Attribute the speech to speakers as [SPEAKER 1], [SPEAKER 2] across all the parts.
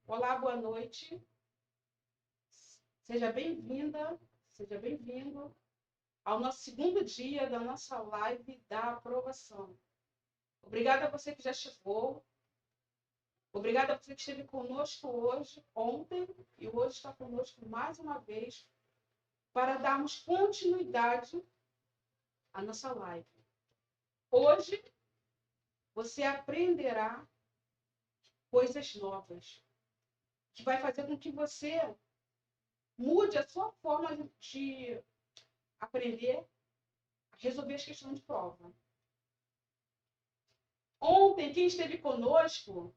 [SPEAKER 1] Olá, boa noite. Seja bem-vinda, seja bem-vindo ao nosso segundo dia da nossa live da aprovação. Obrigada a você que já chegou. Obrigada a você que esteve conosco hoje, ontem e hoje está conosco mais uma vez para darmos continuidade à nossa live. Hoje você aprenderá coisas novas que vai fazer com que você mude a sua forma de aprender a resolver as questões de prova. Ontem, quem esteve conosco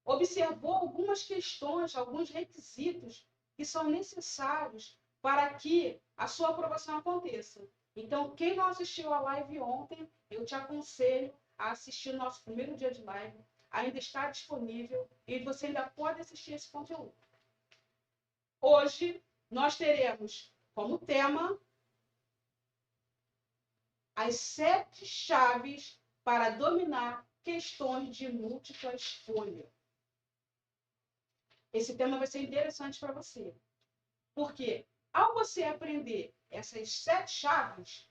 [SPEAKER 1] observou algumas questões, alguns requisitos que são necessários para que a sua aprovação aconteça. Então, quem não assistiu a live ontem, eu te aconselho a assistir o nosso primeiro dia de live. Ainda está disponível e você ainda pode assistir esse conteúdo. Hoje, nós teremos como tema as 7 chaves para dominar questões de múltipla escolha. Esse tema vai ser interessante para você. Porque ao você aprender essas 7 chaves,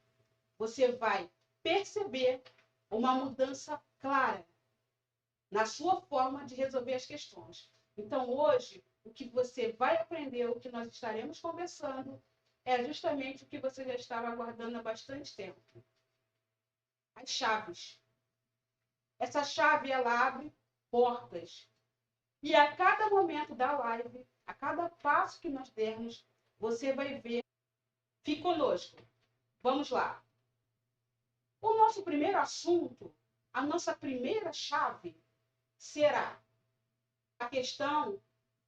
[SPEAKER 1] você vai perceber uma mudança clara na sua forma de resolver as questões. Então, hoje, o que você vai aprender, o que nós estaremos conversando, é justamente o que você já estava aguardando há bastante tempo. As chaves. Essa chave, ela abre portas. E a cada momento da live, a cada passo que nós dermos, você vai ver. Fique conosco. Vamos lá. O nosso primeiro assunto, a nossa primeira chave, será: a questão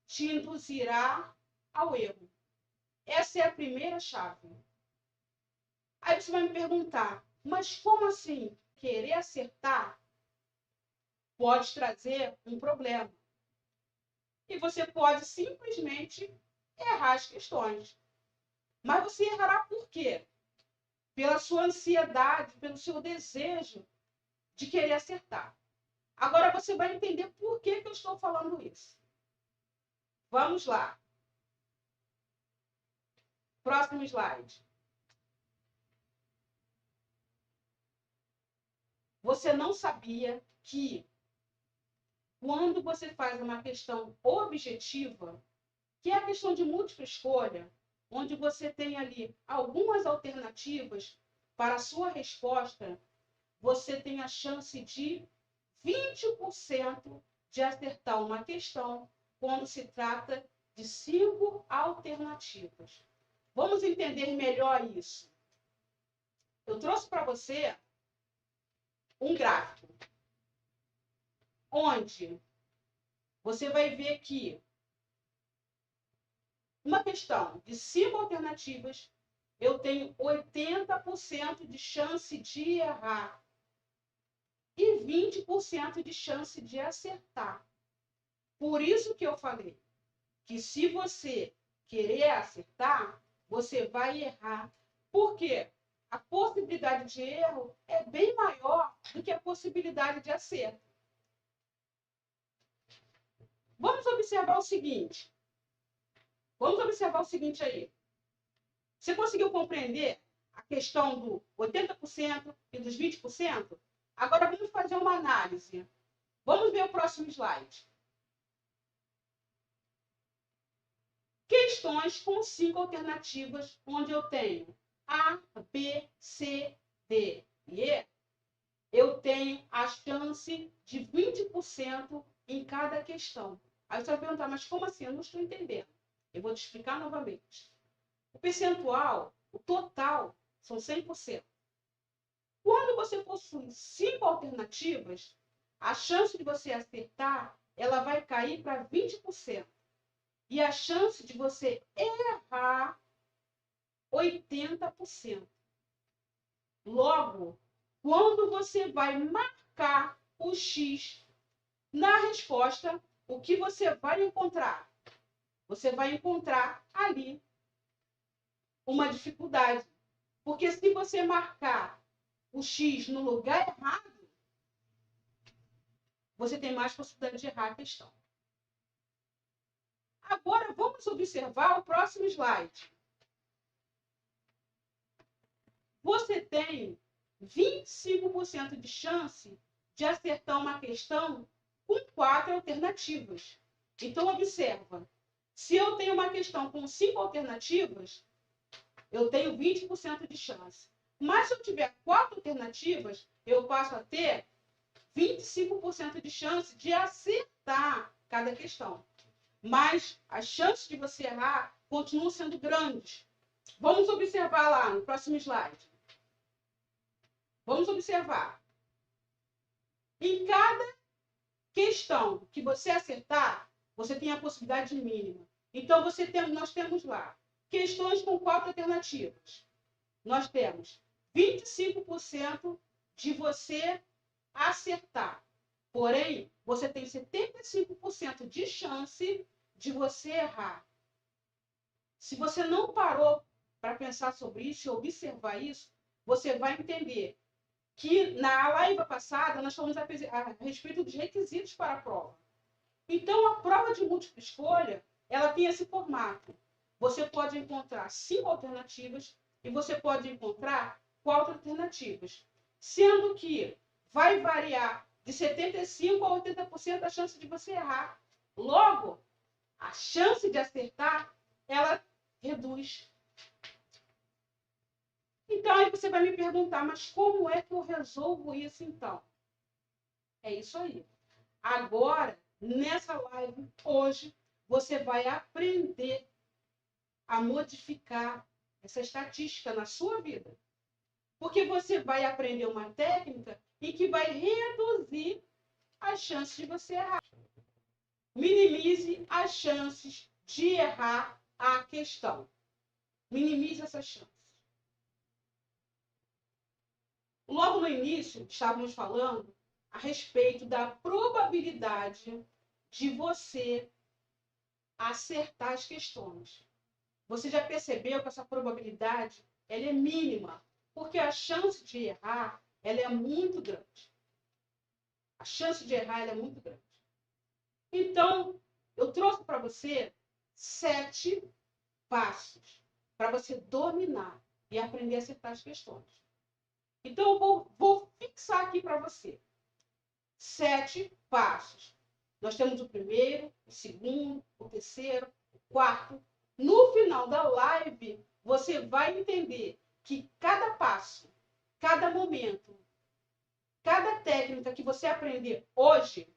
[SPEAKER 1] te induzirá ao erro. Essa é a primeira chave. Aí você vai me perguntar, mas como assim? Querer acertar pode trazer um problema. E você pode simplesmente errar as questões. Mas você errará por quê? Pela sua ansiedade, pelo seu desejo de querer acertar. Agora você vai entender por que eu estou falando isso. Vamos lá. Próximo slide. Você não sabia que quando você faz uma questão objetiva, que é a questão de múltipla escolha, onde você tem ali algumas alternativas para a sua resposta, você tem a chance de 20% de acertar uma questão quando se trata de 5 alternativas. Vamos entender melhor isso. Eu trouxe para você um gráfico, onde você vai ver que uma questão de 5 alternativas, eu tenho 80% de chance de errar e 20% de chance de acertar. Por isso que eu falei que se você querer acertar, você vai errar. Por quê? A possibilidade de erro é bem maior do que a possibilidade de acerto. Vamos observar o seguinte. Vamos observar o seguinte aí. Você conseguiu compreender a questão do 80% e dos 20%? Agora vamos fazer uma análise. Vamos ver o próximo slide. Questões com 5 alternativas, onde eu tenho A, B, C, D e E. Eu tenho a chance de 20% em cada questão. Aí você vai perguntar, mas como assim? Eu não estou entendendo. Eu vou te explicar novamente. O percentual, o total, são 100%. Quando você possui 5 alternativas, a chance de você acertar, ela vai cair para 20%. E a chance de você errar, 80%. Logo, quando você vai marcar o X na resposta, o que você vai encontrar? Você vai encontrar ali uma dificuldade. Porque se você marcar o X no lugar errado, você tem mais possibilidade de errar a questão. Agora, vamos observar o próximo slide. Você tem 25% de chance de acertar uma questão com 4 alternativas. Então, observa. Se eu tenho uma questão com 5 alternativas, eu tenho 20% de chance. Mas se eu tiver 4 alternativas, eu passo a ter 25% de chance de acertar cada questão. Mas as chances de você errar continuam sendo grandes. Vamos observar lá no próximo slide. Vamos observar. Em cada questão que você acertar, você tem a possibilidade mínima. Então, nós temos lá questões com 4 alternativas. Nós temos 25% de você acertar. Porém, você tem 75% de chance de você errar. Se você não parou para pensar sobre isso e observar isso, você vai entender que na live passada nós falamos a respeito dos requisitos para a prova. Então, a prova de múltipla escolha, ela tem esse formato. Você pode encontrar 5 alternativas e você pode encontrar 4 alternativas. Sendo que vai variar de 75% a 80% a chance de você errar. Logo, a chance de acertar, ela reduz. Então, aí você vai me perguntar, mas como é que eu resolvo isso, então? É isso aí. Agora, nessa live, hoje, você vai aprender a modificar essa estatística na sua vida. Porque você vai aprender uma técnica em que vai reduzir as chances de você errar. Minimize as chances de errar a questão. Minimize essas chances. Logo no início, estávamos falando a respeito da probabilidade de você acertar as questões. Você já percebeu que essa probabilidade ela é mínima, porque a chance de errar ela é muito grande. A chance de errar ela é muito grande. Então, eu trouxe para você 7 passos para você dominar e aprender a acertar as questões. Então, eu vou fixar aqui para você 7 passos. Nós temos o primeiro, o segundo, o terceiro, o quarto. No final da live, você vai entender que cada passo, cada momento, cada técnica que você aprender hoje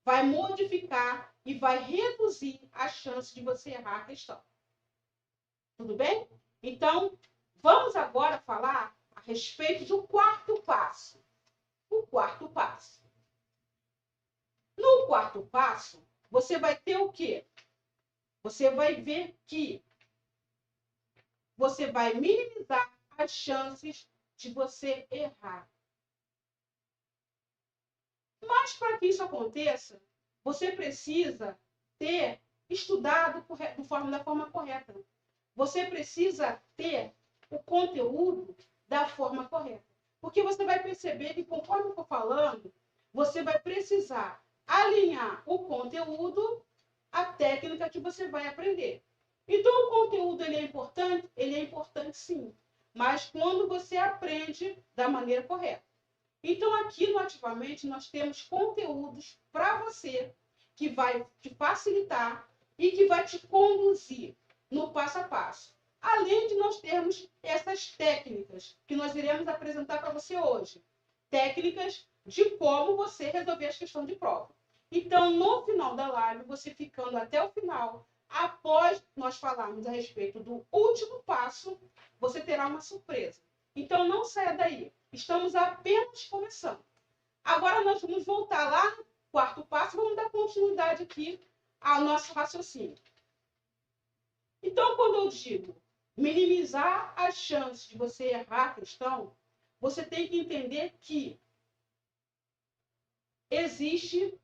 [SPEAKER 1] vai modificar e vai reduzir a chance de você errar a questão. Tudo bem? Então, vamos agora falar a respeito do quarto passo. O quarto passo. No quarto passo, você vai ter o quê? Você vai ver que você vai minimizar as chances de você errar. Mas para que isso aconteça, você precisa ter estudado da forma correta. Você precisa ter o conteúdo da forma correta. Porque você vai perceber que, conforme eu for falando, você vai precisar alinhar o conteúdo à técnica que você vai aprender. Então, o conteúdo ele é importante sim, mas quando você aprende da maneira correta. Então, aqui no Ativamente, nós temos conteúdos para você que vai te facilitar e que vai te conduzir no passo a passo. Além de nós termos essas técnicas que nós iremos apresentar para você hoje. Técnicas de como você resolver as questões de prova. Então, no final da live, você ficando até o final, após nós falarmos a respeito do último passo, você terá uma surpresa. Então, não saia daí. Estamos apenas começando. Agora, nós vamos voltar lá no quarto passo, vamos dar continuidade aqui ao nosso raciocínio. Então, quando eu digo minimizar as chances de você errar a questão, você tem que entender que existe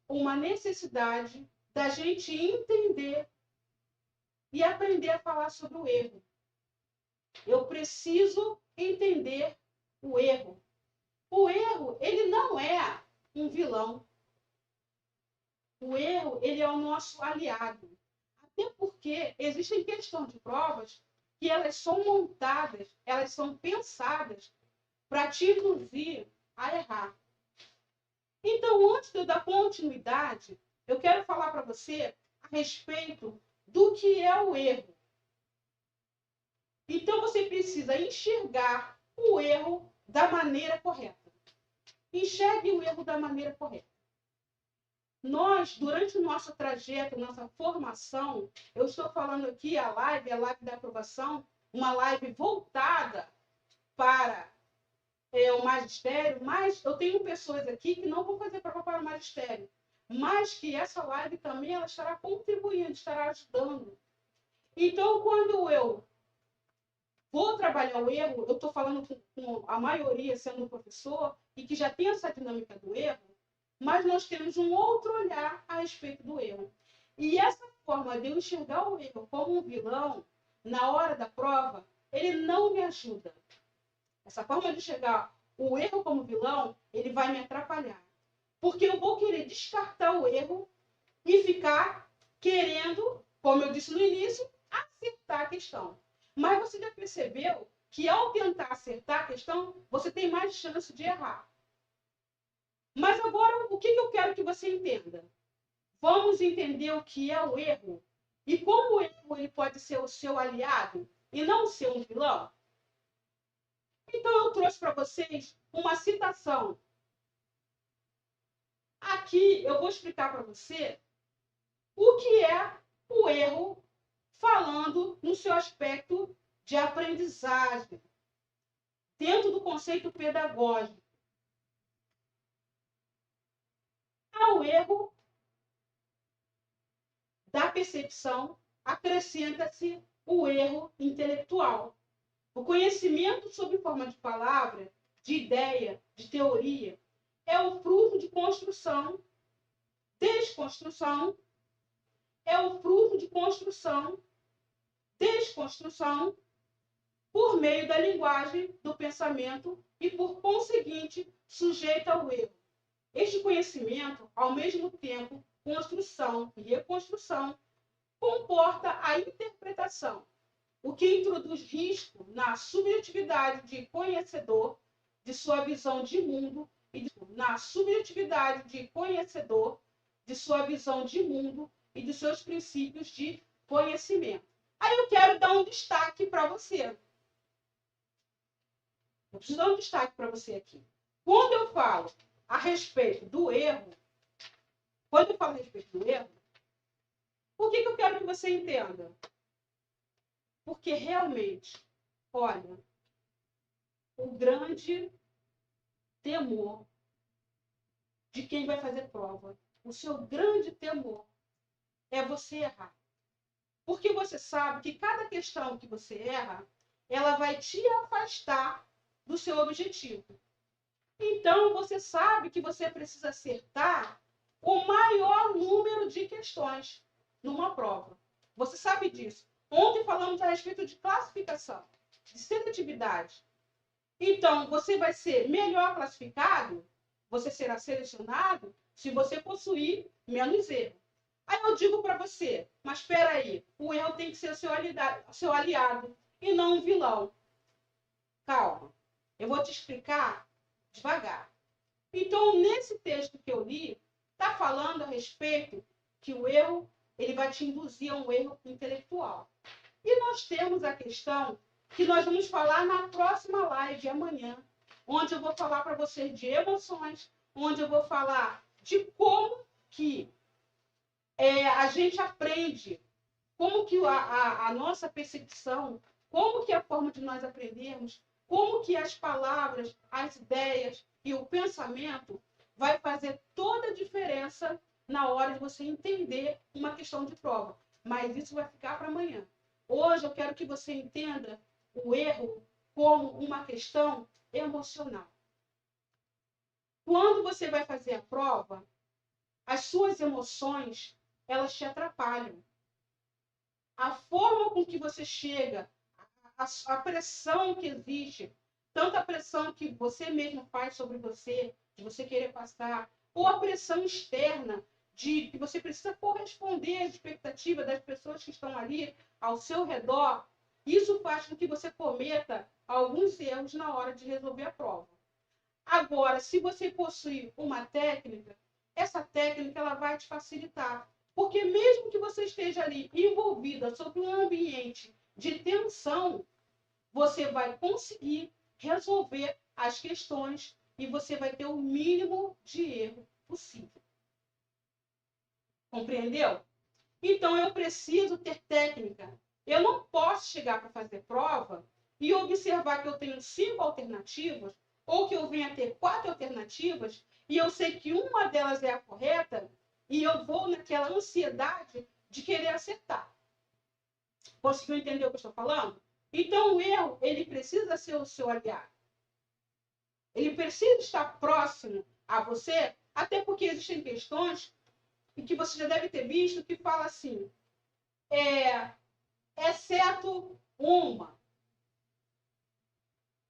[SPEAKER 1] uma necessidade da gente entender e aprender a falar sobre o erro. Eu preciso entender o erro. O erro, ele não é um vilão. O erro, ele é o nosso aliado. Até porque existem questões de provas que elas são montadas, elas são pensadas para te induzir a errar. Então, antes de eu dar continuidade, eu quero falar para você a respeito do que é o erro. Então, você precisa enxergar o erro da maneira correta. Enxergue o erro da maneira correta. Nós, durante o nosso trajeto, nossa formação, eu estou falando aqui a live da aprovação, uma live voltada para o magistério, mas eu tenho pessoas aqui que não vão fazer prova para o magistério, mas que essa live também ela estará contribuindo, estará ajudando. Então, quando eu vou trabalhar o erro, eu estou falando com a maioria sendo professor e que já tem essa dinâmica do erro, mas nós temos um outro olhar a respeito do erro. E essa forma de eu enxergar o erro como um vilão, na hora da prova, ele não me ajuda. Essa forma de enxergar o erro como vilão, ele vai me atrapalhar. Porque eu vou querer descartar o erro e ficar querendo, como eu disse no início, acertar a questão. Mas você já percebeu que ao tentar acertar a questão, você tem mais chance de errar. Mas agora, o que eu quero que você entenda? Vamos entender o que é o erro e como o erro ele pode ser o seu aliado e não ser um vilão? Então, eu trouxe para vocês uma citação. Aqui eu vou explicar para você o que é o erro falando no seu aspecto de aprendizagem, dentro do conceito pedagógico. Ao erro da percepção, acrescenta-se o erro intelectual. O conhecimento sob forma de palavra, de ideia, de teoria, é o fruto de construção, desconstrução, é o fruto de construção, desconstrução, por meio da linguagem, do pensamento e, por conseguinte, sujeito ao erro. Este conhecimento, ao mesmo tempo, construção e reconstrução, comporta a interpretação, o que introduz risco na subjetividade de conhecedor, de sua visão de mundo, na subjetividade de conhecedor, de sua visão de mundo e de seus princípios de conhecimento. Aí eu quero dar um destaque para você. Eu preciso dar um destaque para você aqui. Quando eu falo a respeito do erro, por que eu quero que você entenda? Porque realmente, olha, o grande temor de quem vai fazer prova, o seu grande temor é você errar. Porque você sabe que cada questão que você erra, ela vai te afastar do seu objetivo. Então, você sabe que você precisa acertar o maior número de questões numa prova. Você sabe disso. Ontem falamos a respeito de classificação, de seletividade. Então, você vai ser melhor classificado, você será selecionado, se você possuir menos erro. Aí eu digo para você, mas espera aí, o erro tem que ser seu aliado e não um vilão. Calma, eu vou te explicar devagar. Então, nesse texto que eu li, está falando a respeito que o erro ele vai te induzir a um erro intelectual. E nós temos a questão que nós vamos falar na próxima live amanhã, onde eu vou falar para vocês de emoções, onde eu vou falar de como que a gente aprende, como que a nossa percepção, como que a forma de nós aprendermos, como que as palavras, as ideias e o pensamento vai fazer toda a diferença na hora de você entender uma questão de prova. Mas isso vai ficar para amanhã. Hoje eu quero que você entenda o erro como uma questão emocional. Quando você vai fazer a prova, as suas emoções, elas te atrapalham. A forma com que você chega, a pressão que existe, tanto a pressão que você mesmo faz sobre você, de você querer passar, ou a pressão externa que você precisa corresponder às expectativas das pessoas que estão ali ao seu redor, isso faz com que você cometa alguns erros na hora de resolver a prova. Agora, se você possui uma técnica, essa técnica ela vai te facilitar. Porque mesmo que você esteja ali envolvida sob um ambiente de tensão, você vai conseguir resolver as questões e você vai ter o mínimo de erro possível. Compreendeu? Então, eu preciso ter técnica. Eu não posso chegar para fazer prova e observar que eu tenho 5 alternativas ou que eu venha ter 4 alternativas e eu sei que uma delas é a correta e eu vou naquela ansiedade de querer acertar. Conseguiu entender o que eu estou falando? Então, o erro, ele precisa ser o seu aliado. Ele precisa estar próximo a você, até porque existem questões e que você já deve ter visto que fala assim, exceto uma.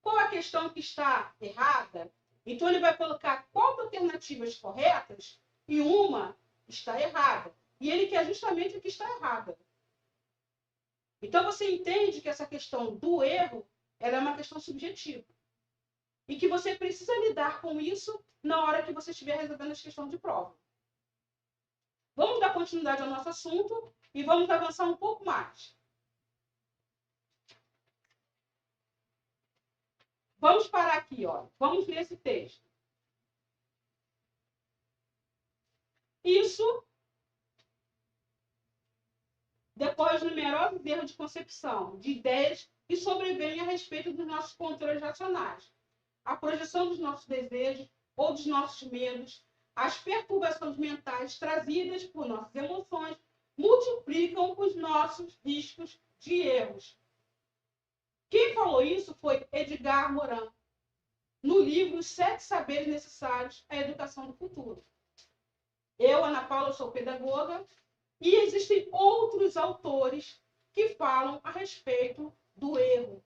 [SPEAKER 1] Qual a questão que está errada? Então, ele vai colocar 4 alternativas corretas e uma está errada. E ele quer justamente o que está errado. Então, você entende que essa questão do erro ela é uma questão subjetiva. E que você precisa lidar com isso na hora que você estiver resolvendo as questões de prova. Vamos dar continuidade ao nosso assunto e vamos avançar um pouco mais. Vamos parar aqui, ó. Vamos ler esse texto. Isso depois de numerosos erros de concepção, de ideias que sobrevêm a respeito dos nossos controles racionais, a projeção dos nossos desejos ou dos nossos medos, as perturbações mentais trazidas por nossas emoções multiplicam os nossos riscos de erros. Quem falou isso foi Edgar Morin, no livro Os 7 Saberes Necessários à Educação do Futuro. Eu, Ana Paula, sou pedagoga, e existem outros autores que falam a respeito do erro.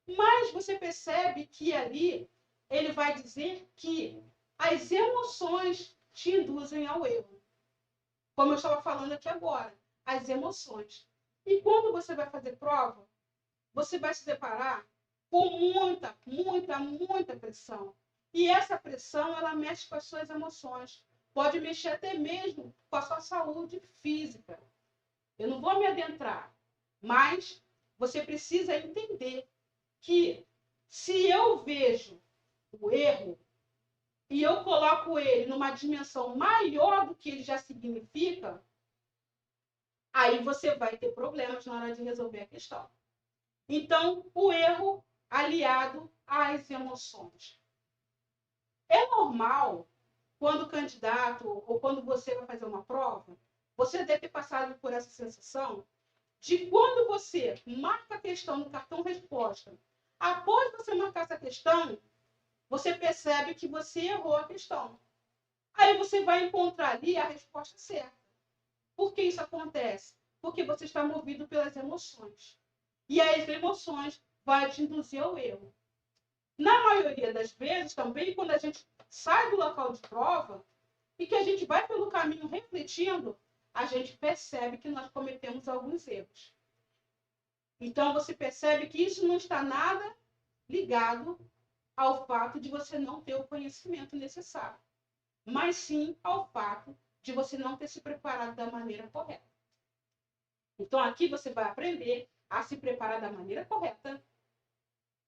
[SPEAKER 1] Mas você percebe que ali ele vai dizer que as emoções te induzem ao erro. Como eu estava falando aqui agora, as emoções. E quando você vai fazer prova, você vai se deparar com muita pressão. E essa pressão, ela mexe com as suas emoções. Pode mexer até mesmo com a sua saúde física. Eu não vou me adentrar, mas você precisa entender que se eu vejo o erro e eu coloco ele numa dimensão maior do que ele já significa, aí você vai ter problemas na hora de resolver a questão. Então, o erro aliado às emoções. É normal, quando o candidato ou quando você vai fazer uma prova, você deve ter passado por essa sensação de quando você marca a questão no cartão resposta, após você marcar essa questão, você percebe que você errou a questão. Aí você vai encontrar ali a resposta certa. Por que isso acontece? Porque você está movido pelas emoções. E as emoções vão te induzir ao erro. Na maioria das vezes, também, quando a gente sai do local de prova e que a gente vai pelo caminho refletindo, a gente percebe que nós cometemos alguns erros. Então, você percebe que isso não está nada ligado ao fato de você não ter o conhecimento necessário, mas sim ao fato de você não ter se preparado da maneira correta. Então, aqui você vai aprender a se preparar da maneira correta.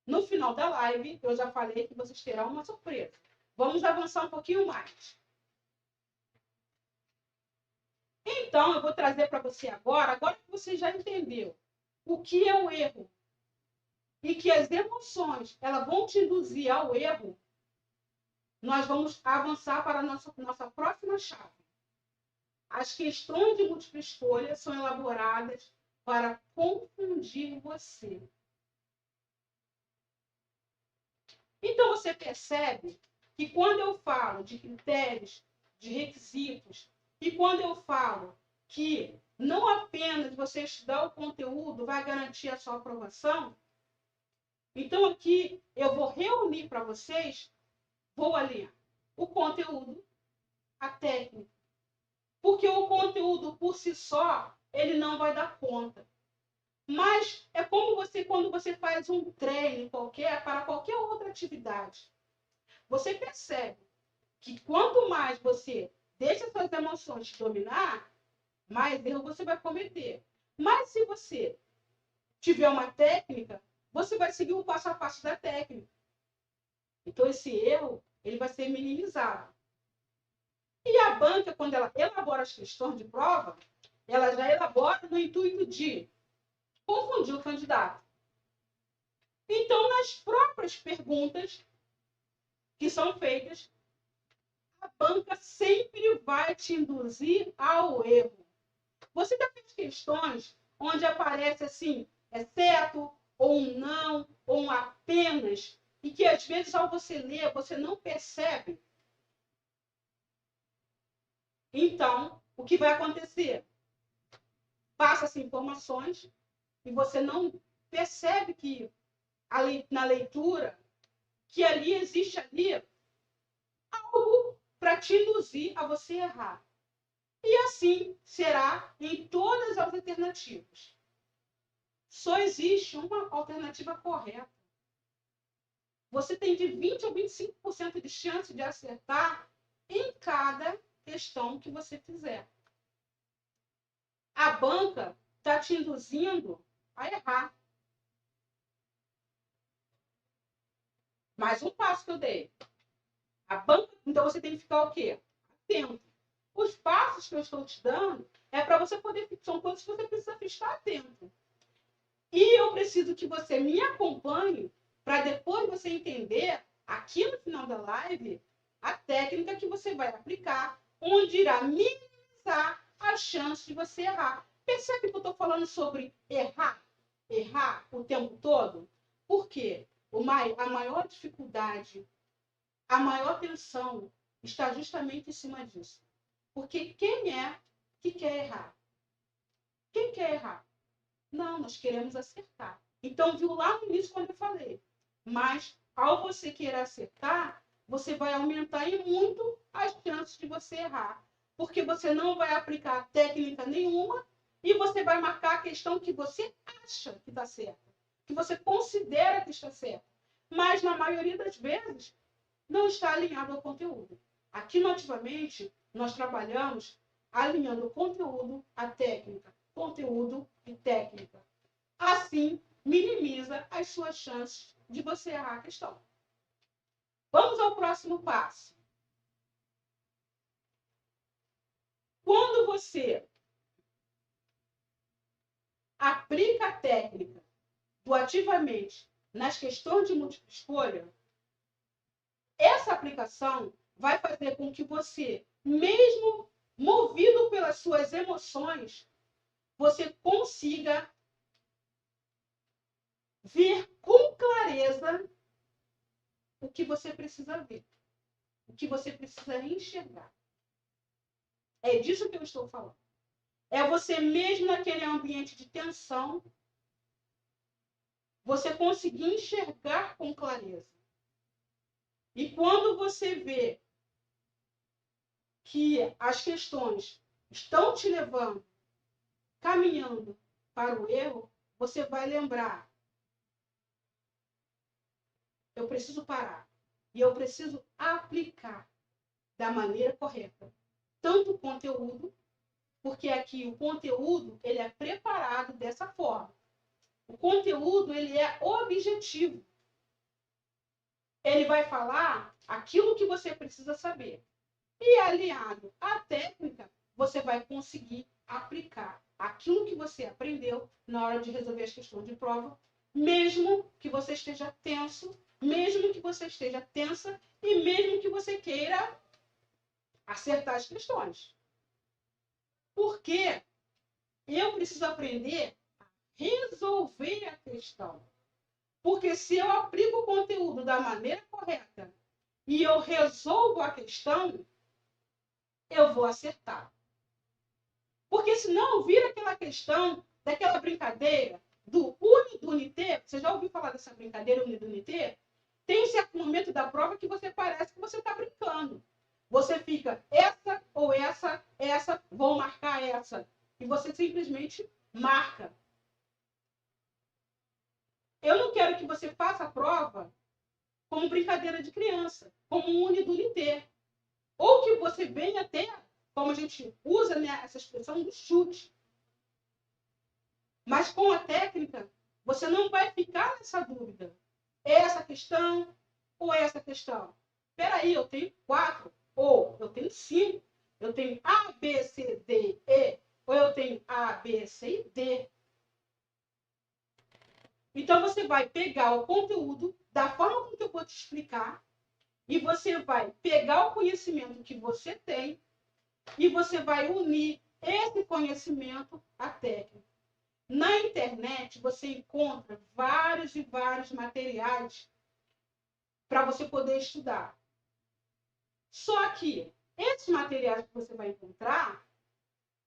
[SPEAKER 1] No final da live, eu já falei que vocês terão uma surpresa. Vamos avançar um pouquinho mais. Então, eu vou trazer para você agora que você já entendeu o que é o erro e que as emoções elas vão te induzir ao erro, nós vamos avançar para a nossa próxima chave. As questões de múltipla escolha são elaboradas para confundir você. Então, você percebe que quando eu falo de critérios, de requisitos, e quando eu falo que não apenas você estudar o conteúdo vai garantir a sua aprovação, então aqui eu vou reunir para vocês, vou alinhar o conteúdo, a técnica porque o conteúdo por si só, ele não vai dar conta. Mas é como quando você faz um treino qualquer, para qualquer outra atividade. Você percebe que quanto mais você deixa suas emoções te dominar, mais erro você vai cometer. Mas se você tiver uma técnica, você vai seguir o passo a passo da técnica. Então, esse erro, ele vai ser minimizado. E a banca, quando ela elabora as questões de prova, ela já elabora no intuito de confundir o candidato. Então, nas próprias perguntas que são feitas, a banca sempre vai te induzir ao erro. Você já fez questões onde aparece assim, é certo, ou um não, ou um apenas, e que às vezes ao você ler, você não percebe? Então, o que vai acontecer? Passa-se informações e você não percebe que na leitura, que ali existe algo para te induzir a você errar. E assim será em todas as alternativas. Só existe uma alternativa correta. Você tem de 20% a 25% de chance de acertar em cada questão que você fizer. A banca está te induzindo a errar. Mais um passo que eu dei. A banca, então você tem que ficar o quê? Atento. Os passos que eu estou te dando é para você poder, são coisas que você precisa estar atento. E eu preciso que você me acompanhe para depois você entender, aqui no final da live, a técnica que você vai aplicar, onde irá minimizar a chance de você errar. Percebe que eu estou falando sobre errar? Errar o tempo todo? Por quê? A maior dificuldade, a maior tensão está justamente em cima disso. Porque quem é que quer errar? Quem quer errar? Não, nós queremos acertar. Então, viu lá no início quando eu falei. Mas, ao você querer acertar, você vai aumentar em muito as chances de você errar. Porque você não vai aplicar técnica nenhuma e você vai marcar a questão que você acha que está certa. Que você considera que está certa. Mas, na maioria das vezes, não está alinhado ao conteúdo. Aqui no Ativamente, nós trabalhamos alinhando o conteúdo à técnica. Conteúdo e técnica. Assim, minimiza as suas chances de você errar a questão. Vamos ao próximo passo. Quando você aplica a técnica do Ativamente nas questões de múltipla escolha, essa aplicação vai fazer com que você, mesmo movido pelas suas emoções, você consiga ver com clareza o que você precisa ver, o que você precisa enxergar. É disso que eu estou falando. É você mesmo naquele ambiente de tensão, você conseguir enxergar com clareza. E quando você vê que as questões estão te levando, caminhando para o erro, você vai lembrar: eu preciso parar e eu preciso aplicar da maneira correta tanto o conteúdo, porque aqui o conteúdo ele é preparado dessa forma. O conteúdo ele é objetivo. Ele vai falar aquilo que você precisa saber. E aliado à técnica, você vai conseguir aplicar aquilo que você aprendeu na hora de resolver as questões de prova, mesmo que você esteja tenso, mesmo que você esteja tensa e mesmo que você queira acertar as questões. Porque eu preciso aprender a resolver a questão. Porque se eu aplico o conteúdo da maneira correta e eu resolvo a questão, eu vou acertar. Porque senão vira aquela questão daquela brincadeira do uni do unité. Você já ouviu falar dessa brincadeira uni do unité? Tem esse momento da prova que você parece que você está brincando. Você fica essa ou essa, vou marcar essa. E você simplesmente marca. Eu não quero que você faça a prova como brincadeira de criança, como um unidunité. Ou que você venha ter, como a gente usa, né, essa expressão do chute. Mas com a técnica, você não vai ficar nessa dúvida. É essa questão ou é essa questão? Espera aí, eu tenho 4, ou eu tenho 5, eu tenho A, B, C, D, E, ou eu tenho A, B, C e D. Então, você vai pegar o conteúdo da forma como eu vou te explicar e você vai pegar o conhecimento que você tem e você vai unir esse conhecimento à técnica. Na internet, você encontra vários e vários materiais para você poder estudar. Só que esses materiais que você vai encontrar,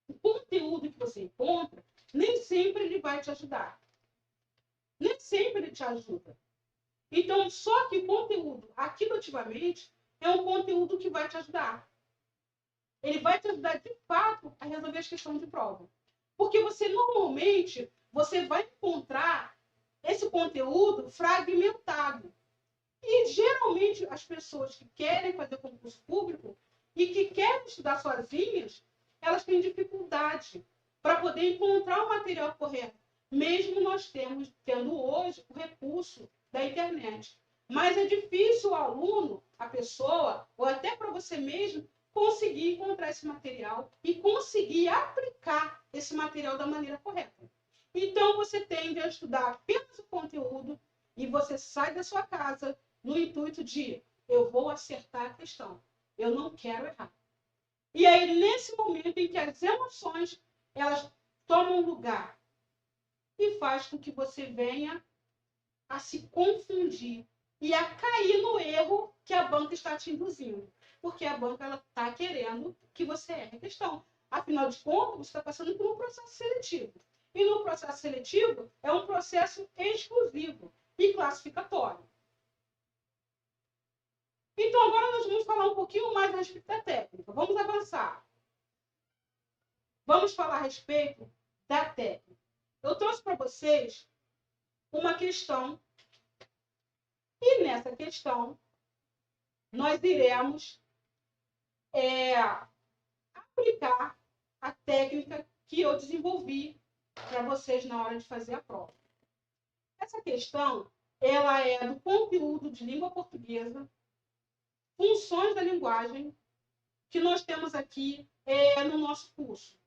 [SPEAKER 1] o conteúdo que você encontra, nem sempre ele vai te ajudar. Nem sempre ele te ajuda. Então, só que o conteúdo aqui do Ativamente é um conteúdo que vai te ajudar. Ele vai te ajudar, de fato, a resolver as questões de prova. Porque você, normalmente, você vai encontrar esse conteúdo fragmentado. E, geralmente, as pessoas que querem fazer concurso público e que querem estudar sozinhas, elas têm dificuldade para poder encontrar o material correto. Mesmo nós tendo hoje o recurso da internet. Mas é difícil o aluno, a pessoa, ou até para você mesmo, conseguir encontrar esse material e conseguir aplicar esse material da maneira correta. Então, você tende a estudar apenas o conteúdo e você sai da sua casa no intuito de eu vou acertar a questão, eu não quero errar. E aí, nesse momento em que as emoções elas tomam lugar e faz com que você venha a se confundir e a cair no erro que a banca está te induzindo. Porque a banca está querendo que você erre a questão. Afinal de contas, você está passando por um processo seletivo. E no processo seletivo é um processo exclusivo e classificatório. Então, agora nós vamos falar um pouquinho mais a respeito da técnica. Vamos avançar. Vamos falar a respeito da técnica. Eu trouxe para vocês uma questão. E nessa questão, nós iremos aplicar a técnica que eu desenvolvi para vocês na hora de fazer a prova. Essa questão, ela é do conteúdo de língua portuguesa, funções da linguagem, que nós temos aqui no nosso curso.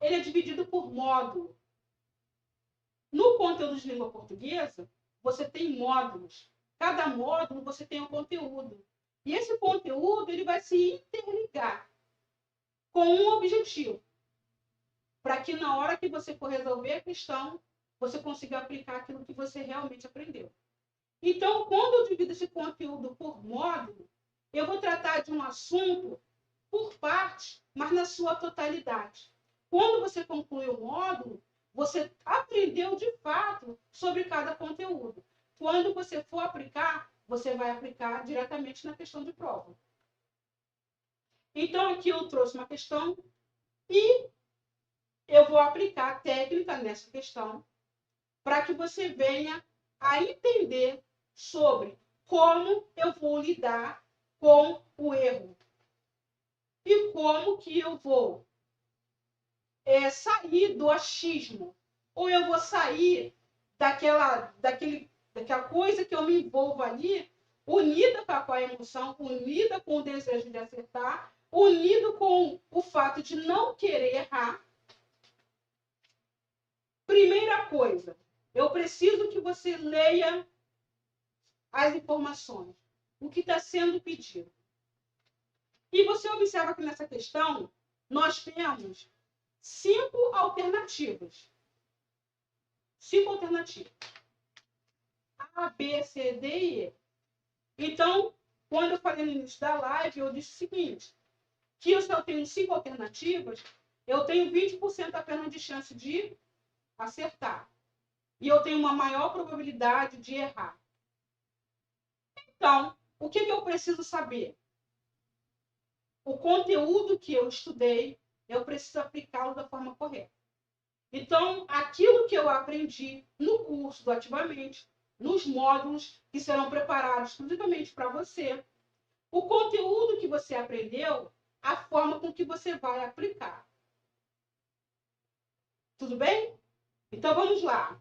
[SPEAKER 1] Ele é dividido por módulo. No conteúdo de língua portuguesa, você tem módulos. Cada módulo você tem um conteúdo. E esse conteúdo ele vai se interligar com um objetivo. Para que na hora que você for resolver a questão, você consiga aplicar aquilo que você realmente aprendeu. Então, quando eu divido esse conteúdo por módulo, eu vou tratar de um assunto por parte, mas na sua totalidade. Quando você conclui o módulo, você aprendeu de fato sobre cada conteúdo. Quando você for aplicar, você vai aplicar diretamente na questão de prova. Então, aqui eu trouxe uma questão e eu vou aplicar a técnica nessa questão para que você venha a entender sobre como eu vou lidar com o erro e como que eu vou sair do achismo, ou eu vou sair daquela coisa que eu me envolvo ali, unida com a emoção, unida com o desejo de acertar, unido com o fato de não querer errar. Primeira coisa, eu preciso que você leia as informações, o que está sendo pedido. E você observa que nessa questão, nós temos 5 alternativas. 5 alternativas. A, B, C, D e E. Então, quando eu falei no início da live, eu disse o seguinte, que se eu tenho 5 alternativas, eu tenho 20% apenas de chance de acertar. E eu tenho uma maior probabilidade de errar. Então, o que eu preciso saber? o conteúdo que eu estudei, eu preciso aplicá-lo da forma correta. Então, aquilo que eu aprendi no curso do Ativamente, nos módulos que serão preparados exclusivamente para você, o conteúdo que você aprendeu, a forma com que você vai aplicar. Tudo bem? Então, vamos lá.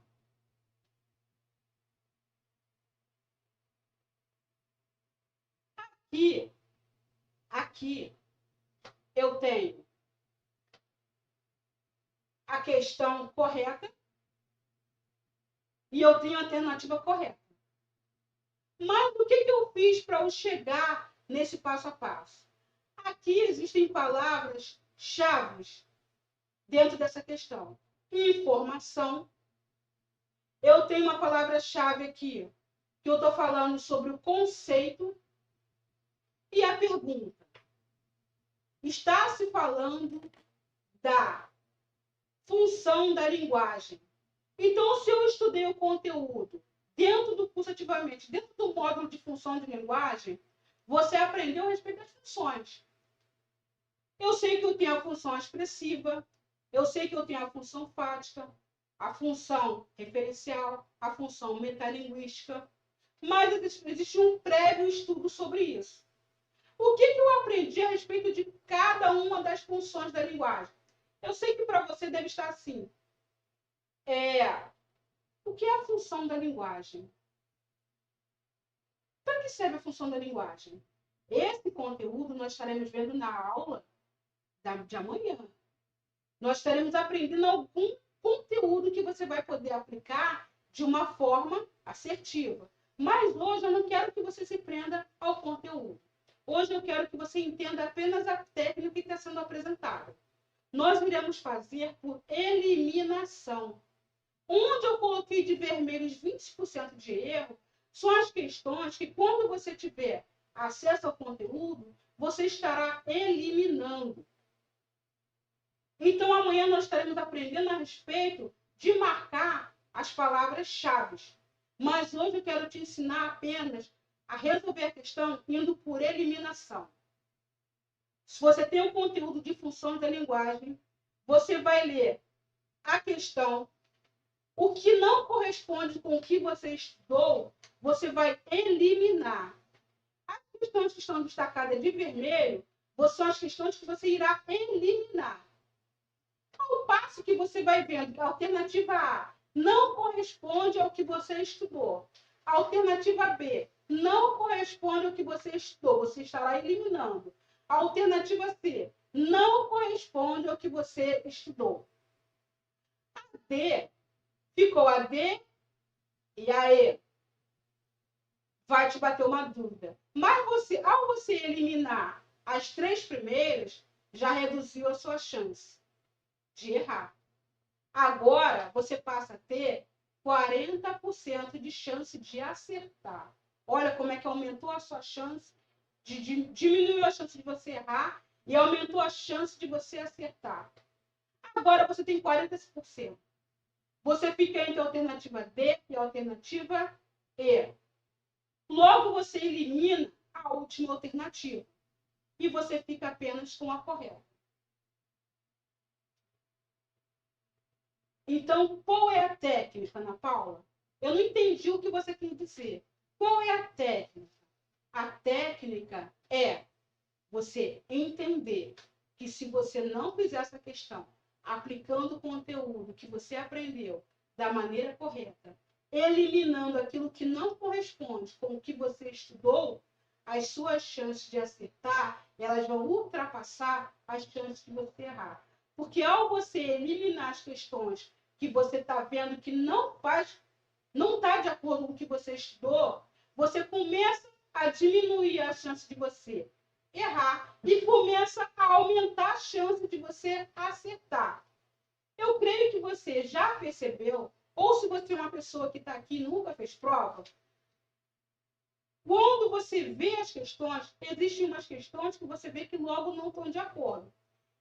[SPEAKER 1] Aqui eu tenho a questão correta e eu tenho a alternativa correta. Mas o que eu fiz para eu chegar nesse passo a passo? Aqui existem palavras-chave dentro dessa questão. Informação. Eu tenho uma palavra-chave aqui, que eu estou falando sobre o conceito e a pergunta. Está se falando da função da linguagem. Então, se eu estudei o conteúdo dentro do curso Ativamente, dentro do módulo de função de linguagem, você aprendeu a respeito das funções. Eu sei que eu tenho a função expressiva, eu sei que eu tenho a função fática, a função referencial, a função metalinguística, mas existe um prévio estudo sobre isso. O que eu aprendi a respeito de cada uma das funções da linguagem? Eu sei que para você deve estar assim. O que é a função da linguagem? Para que serve a função da linguagem? Esse conteúdo nós estaremos vendo na aula de amanhã. Nós estaremos aprendendo algum conteúdo que você vai poder aplicar de uma forma assertiva. Mas hoje eu não quero que você se prenda ao conteúdo. Hoje eu quero que você entenda apenas a técnica que está sendo apresentada. Nós iremos fazer por eliminação. Onde eu coloquei de vermelho os 20% de erro, são as questões que, quando você tiver acesso ao conteúdo, você estará eliminando. Então, amanhã nós estaremos aprendendo a respeito de marcar as palavras-chave. Mas hoje eu quero te ensinar apenas a resolver a questão indo por eliminação. Se você tem um conteúdo de função da linguagem, você vai ler a questão. O que não corresponde com o que você estudou, você vai eliminar. As questões que estão destacadas de vermelho, são as questões que você irá eliminar. Ao passo que você vai vendo que a alternativa A não corresponde ao que você estudou. A alternativa B não corresponde ao que você estudou, você estará eliminando. A alternativa C não corresponde ao que você estudou. A D, ficou a D e a E. Vai te bater uma dúvida. Mas ao você eliminar as 3 primeiras, já reduziu a sua chance de errar. Agora, você passa a ter 40% de chance de acertar. Olha como é que aumentou a sua chance, diminuiu a chance de você errar e aumentou a chance de você acertar. Agora você tem 40%. Você fica entre a alternativa D e a alternativa E. Logo, você elimina a última alternativa. E você fica apenas com a correta. Então, qual é a técnica, Ana Paula? Eu não entendi o que você quer dizer. Qual é a técnica? A técnica é você entender que se você não fizer essa questão aplicando o conteúdo que você aprendeu da maneira correta, eliminando aquilo que não corresponde com o que você estudou, as suas chances de acertar, elas vão ultrapassar as chances de você errar. Porque ao você eliminar as questões que você está vendo que não está de acordo com o que você estudou, você começa a diminuir a chance de você errar e começa a aumentar a chance de você acertar. Eu creio que você já percebeu, ou se você é uma pessoa que está aqui e nunca fez prova, quando você vê as questões, existem umas questões que você vê que logo não estão de acordo.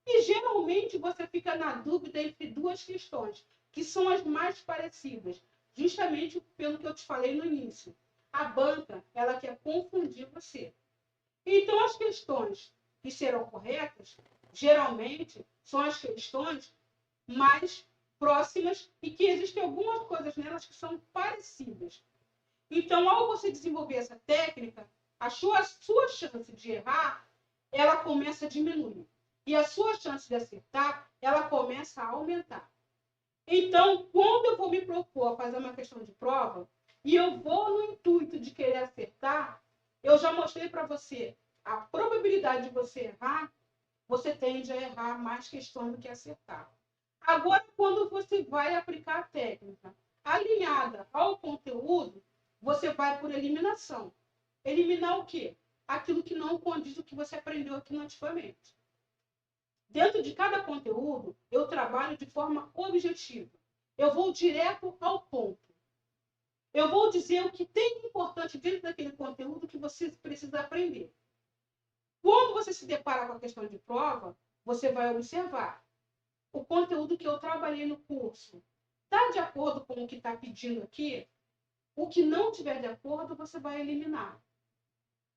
[SPEAKER 1] E geralmente você fica na dúvida entre 2 questões, que são as mais parecidas, justamente pelo que eu te falei no início. A banca, ela quer confundir você. Então, as questões que serão corretas, geralmente, são as questões mais próximas e que existem algumas coisas nelas que são parecidas. Então, ao você desenvolver essa técnica, a sua chance de errar, ela começa a diminuir. E a sua chance de acertar, ela começa a aumentar. Então, quando eu vou me propor a fazer uma questão de prova, e eu vou no intuito de querer acertar, eu já mostrei para você a probabilidade de você errar, você tende a errar mais questões do que acertar. Agora, quando você vai aplicar a técnica alinhada ao conteúdo, você vai por eliminação. Eliminar o quê? Aquilo que não condiz com o que você aprendeu aqui nativamente. Dentro de cada conteúdo, eu trabalho de forma objetiva. Eu vou direto ao ponto. Eu vou dizer o que tem de importante dentro daquele conteúdo que você precisa aprender. Quando você se depara com a questão de prova, você vai observar o conteúdo que eu trabalhei no curso. Está de acordo com o que está pedindo aqui? O que não tiver de acordo, você vai eliminar.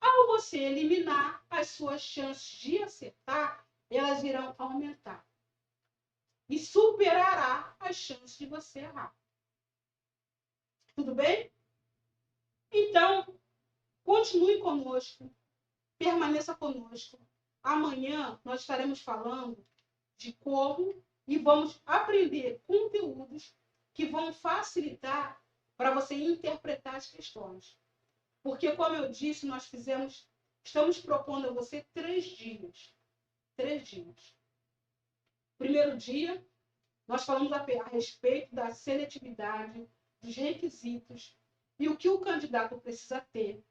[SPEAKER 1] Ao você eliminar, as suas chances de acertar, elas irão aumentar. E superará as chances de você errar. Tudo bem? Então, continue conosco. Permaneça conosco. Amanhã nós estaremos falando de como e vamos aprender conteúdos que vão facilitar para você interpretar as questões. Porque, como eu disse, estamos propondo a você 3 dias. 3 dias. Primeiro dia, nós falamos a respeito da seletividade, dos requisitos e o que o candidato precisa ter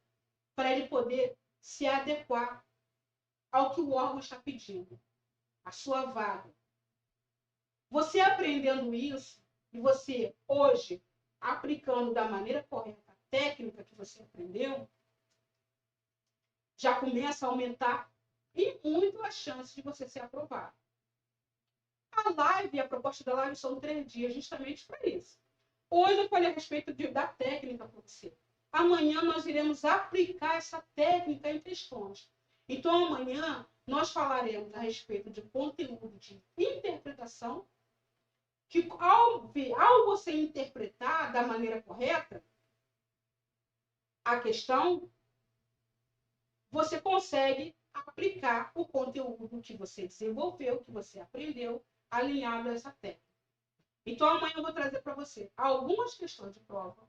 [SPEAKER 1] para ele poder se adequar ao que o órgão está pedindo, a sua vaga. Você aprendendo isso, e você hoje aplicando da maneira correta a técnica que você aprendeu, já começa a aumentar e muito a chance de você ser aprovado. A live, a proposta da live são 3 dias justamente para isso. Hoje eu falei a respeito da técnica para você. Amanhã nós iremos aplicar essa técnica em questões. Então amanhã nós falaremos a respeito de conteúdo de interpretação, que ao você interpretar da maneira correta a questão, você consegue aplicar o conteúdo que você desenvolveu, que você aprendeu, alinhado a essa técnica. Então, amanhã eu vou trazer para você algumas questões de prova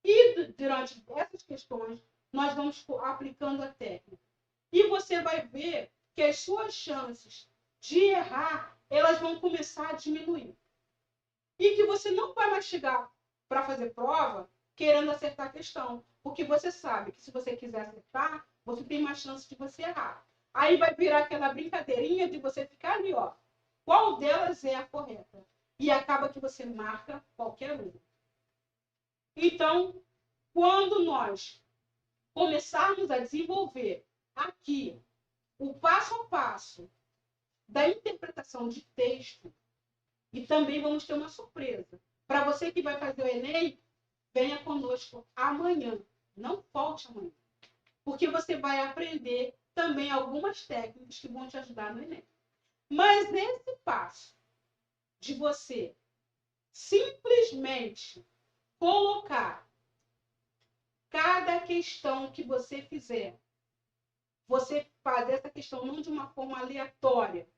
[SPEAKER 1] e, durante essas questões, nós vamos aplicando a técnica. E você vai ver que as suas chances de errar, elas vão começar a diminuir. E que você não vai mais chegar para fazer prova querendo acertar a questão. Porque você sabe que se você quiser acertar, você tem mais chance de você errar. Aí vai virar aquela brincadeirinha de você ficar ali, ó. Qual delas é a correta? E acaba que você marca qualquer uma. Então, quando nós começarmos a desenvolver aqui o passo a passo da interpretação de texto, e também vamos ter uma surpresa. Para você que vai fazer o Enem, venha conosco amanhã. Não falte amanhã. Porque você vai aprender também algumas técnicas que vão te ajudar no Enem. Mas nesse passo de você simplesmente colocar cada questão que você fizer, você fazer essa questão não de uma forma aleatória,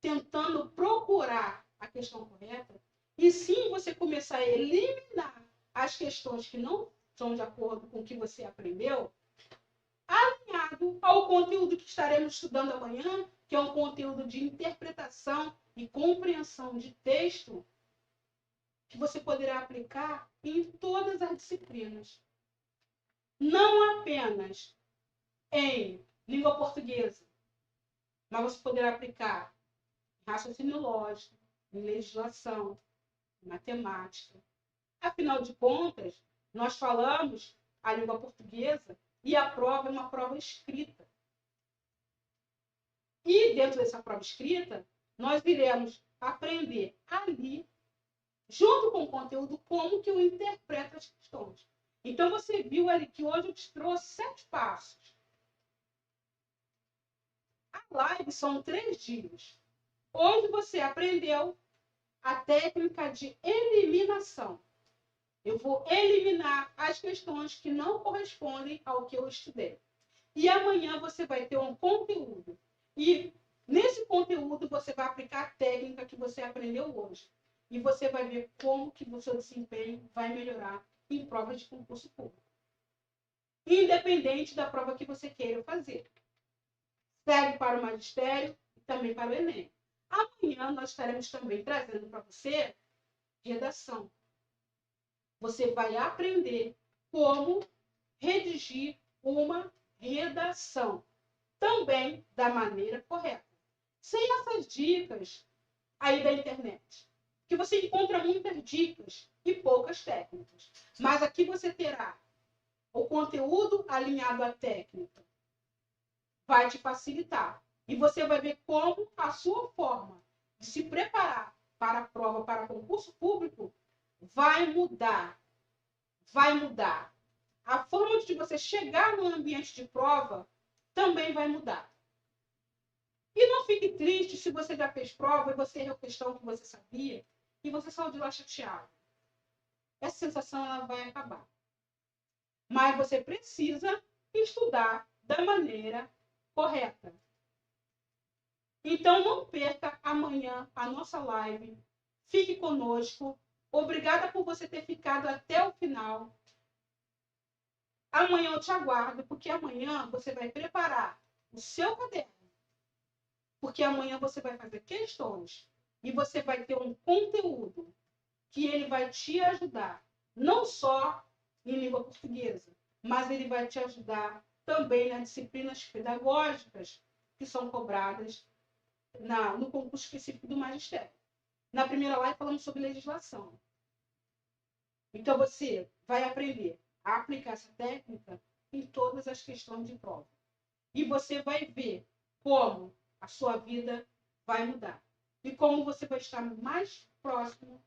[SPEAKER 1] tentando procurar a questão correta, e sim você começar a eliminar as questões que não estão de acordo com o que você aprendeu, alinhado ao conteúdo que estaremos estudando amanhã, que é um conteúdo de interpretação e compreensão de texto, que você poderá aplicar em todas as disciplinas. Não apenas em língua portuguesa, mas você poderá aplicar em raciocínio lógico, em legislação, em matemática. Afinal de contas, nós falamos a língua portuguesa e a prova é uma prova escrita. E dentro dessa prova escrita, nós iremos aprender ali, junto com o conteúdo, como que eu interpreto as questões. Então, você viu ali que hoje eu te trouxe 7 passos. A live são 3 dias, onde você aprendeu a técnica de eliminação. Eu vou eliminar as questões que não correspondem ao que eu estudei. E amanhã você vai ter um conteúdo. E nesse conteúdo você vai aplicar a técnica que você aprendeu hoje. E você vai ver como que o seu desempenho vai melhorar em prova de concurso público. Independente da prova que você queira fazer. Serve para o magistério e também para o Enem. Amanhã nós estaremos também trazendo para você redação. Você vai aprender como redigir uma redação, também da maneira correta. Sem essas dicas aí da internet, que você encontra muitas dicas e poucas técnicas. Mas aqui você terá o conteúdo alinhado à técnica. Vai te facilitar. E você vai ver como a sua forma de se preparar para a prova, para concurso público, vai mudar. Vai mudar. A forma de você chegar no ambiente de prova também vai mudar. E não fique triste se você já fez prova e você errou questão que você sabia e você saiu de lá chateado. Essa sensação ela vai acabar. Mas você precisa estudar da maneira correta. Então não perca amanhã a nossa live. Fique conosco. Obrigada por você ter ficado até o final. Amanhã eu te aguardo, porque amanhã você vai preparar o seu caderno. Porque amanhã você vai fazer questões e você vai ter um conteúdo que ele vai te ajudar, não só em língua portuguesa, mas ele vai te ajudar também nas disciplinas pedagógicas que são cobradas no concurso específico do magistério. Na primeira live falamos sobre legislação. Então você vai aprender a aplicar essa técnica em todas as questões de prova. E você vai ver como a sua vida vai mudar. E como você vai estar mais próximo